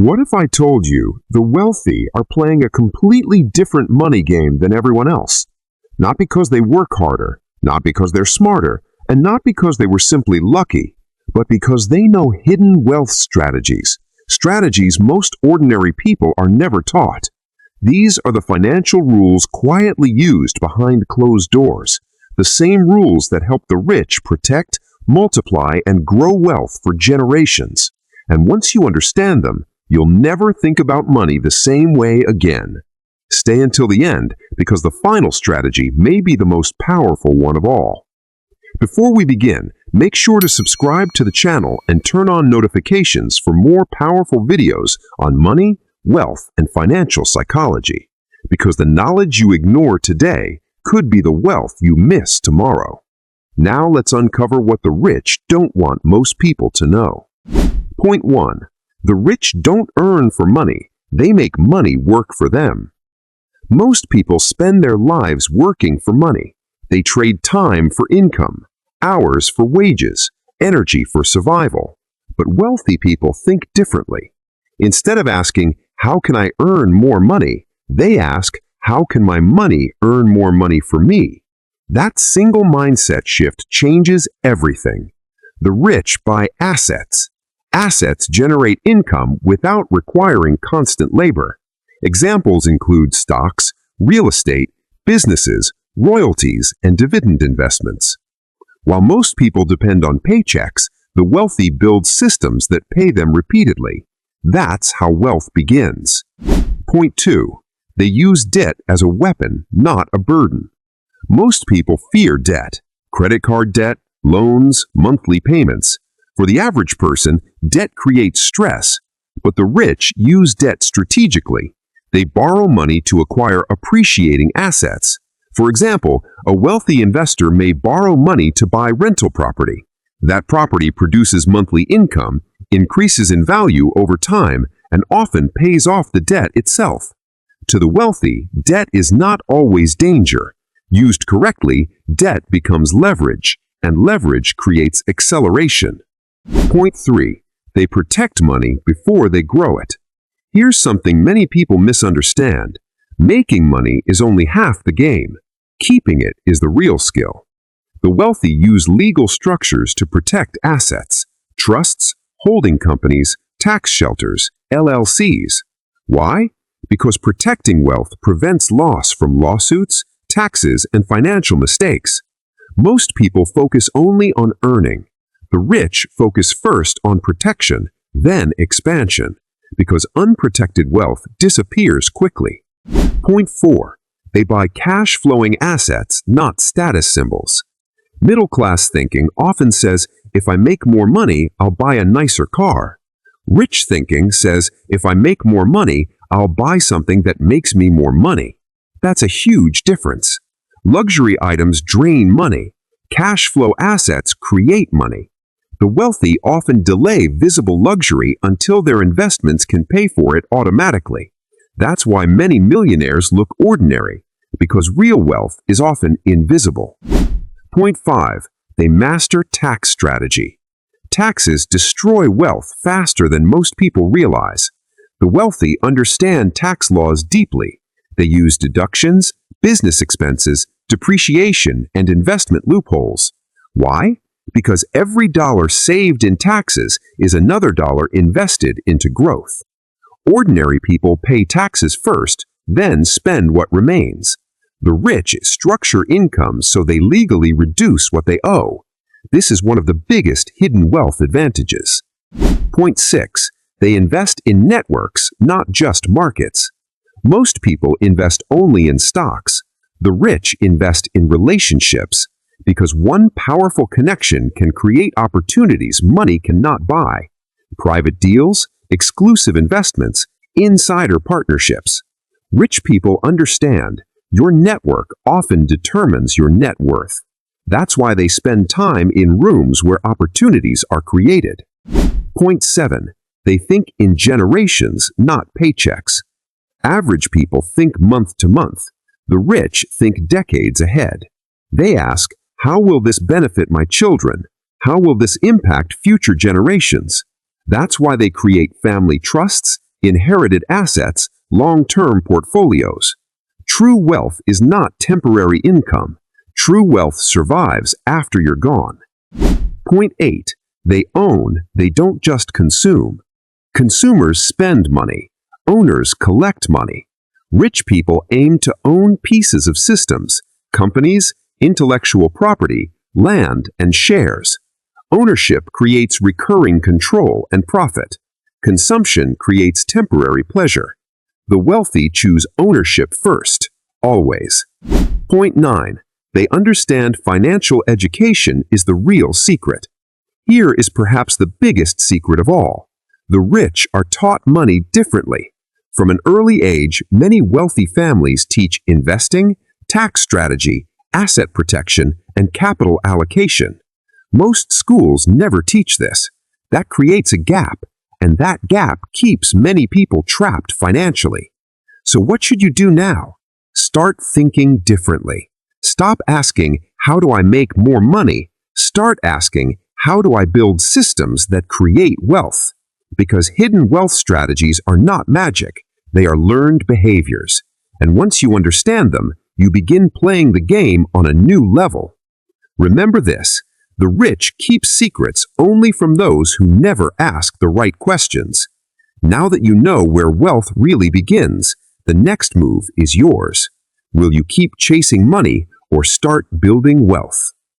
What if I told you the wealthy are playing a completely different money game than everyone else? Not because they work harder, not because they're smarter, and not because they were simply lucky, but because they know hidden wealth strategies, strategies most ordinary people are never taught. These are the financial rules quietly used behind closed doors, the same rules that help the rich protect, multiply, and grow wealth for generations. And once you understand them, you'll never think about money the same way again. Stay until the end, because the final strategy may be the most powerful one of all. Before we begin, make sure to subscribe to the channel and turn on notifications for more powerful videos on money, wealth, and financial psychology, because the knowledge you ignore today could be the wealth you miss tomorrow. Now let's uncover what the rich don't want most people to know. Point 1. The rich don't earn for money, they make money work for them. Most people spend their lives working for money. They trade time for income, hours for wages, energy for survival. But wealthy people think differently. Instead of asking, "How can I earn more money?" they ask, "How can my money earn more money for me?" That single mindset shift changes everything. The rich buy assets. Assets generate income without requiring constant labor. Examples include stocks, real estate, businesses, royalties, and dividend investments. While most people depend on paychecks, the wealthy build systems that pay them repeatedly. That's how wealth begins. Point 2. They use debt as a weapon, not a burden. Most people fear debt. Credit card debt, loans, monthly payments. For the average person, debt creates stress, but the rich use debt strategically. They borrow money to acquire appreciating assets. For example, a wealthy investor may borrow money to buy rental property. That property produces monthly income, increases in value over time, and often pays off the debt itself. To the wealthy, debt is not always danger. Used correctly, debt becomes leverage, and leverage creates acceleration. Point 3. They protect money before they grow it. Here's something many people misunderstand. Making money is only half the game. Keeping it is the real skill. The wealthy use legal structures to protect assets, trusts, holding companies, tax shelters, LLCs. Why? Because protecting wealth prevents loss from lawsuits, taxes, and financial mistakes. Most people focus only on earning. The rich focus first on protection, then expansion, because unprotected wealth disappears quickly. Point 4. They buy cash-flowing assets, not status symbols. Middle-class thinking often says, "If I make more money, I'll buy a nicer car." Rich thinking says, "If I make more money, I'll buy something that makes me more money." That's a huge difference. Luxury items drain money. Cash flow assets create money. The wealthy often delay visible luxury until their investments can pay for it automatically. That's why many millionaires look ordinary, because real wealth is often invisible. Point 5. They master tax strategy. Taxes destroy wealth faster than most people realize. The wealthy understand tax laws deeply. They use deductions, business expenses, depreciation, and investment loopholes. Why? Because every dollar saved in taxes is another dollar invested into growth. Ordinary people pay taxes first, then spend what remains. The rich structure income so they legally reduce what they owe. This is one of the biggest hidden wealth advantages. Point 6. They invest in networks, not just markets. Most people invest only in stocks. The rich invest in relationships, because one powerful connection can create opportunities money cannot buy. Private deals, exclusive investments, insider partnerships. Rich people understand your network often determines your net worth. That's why they spend time in rooms where opportunities are created. Point 7. They think in generations, not paychecks. Average people think month to month. The rich think decades ahead. They ask, "How will this benefit my children? How will this impact future generations?" That's why they create family trusts, inherited assets, long-term portfolios. True wealth is not temporary income. True wealth survives after you're gone. Point 8. They own, they don't just consume. Consumers spend money. Owners collect money. Rich people aim to own pieces of systems, companies, intellectual property, land, and shares. Ownership creates recurring control and profit. Consumption creates temporary pleasure. The wealthy choose ownership first, always. Point 9. They understand financial education is the real secret. Here is perhaps the biggest secret of all. The rich are taught money differently. From an early age, many wealthy families teach investing, tax strategy, asset protection, and capital allocation. Most schools never teach this. That creates a gap, and that gap keeps many people trapped financially. So what should you do now? Start thinking differently. Stop asking, how do I make more money? Start asking, how do I build systems that create wealth? Because hidden wealth strategies are not magic. They are learned behaviors. And once you understand them, you begin playing the game on a new level. Remember this, the rich keep secrets only from those who never ask the right questions. Now that you know where wealth really begins, the next move is yours. Will you keep chasing money or start building wealth?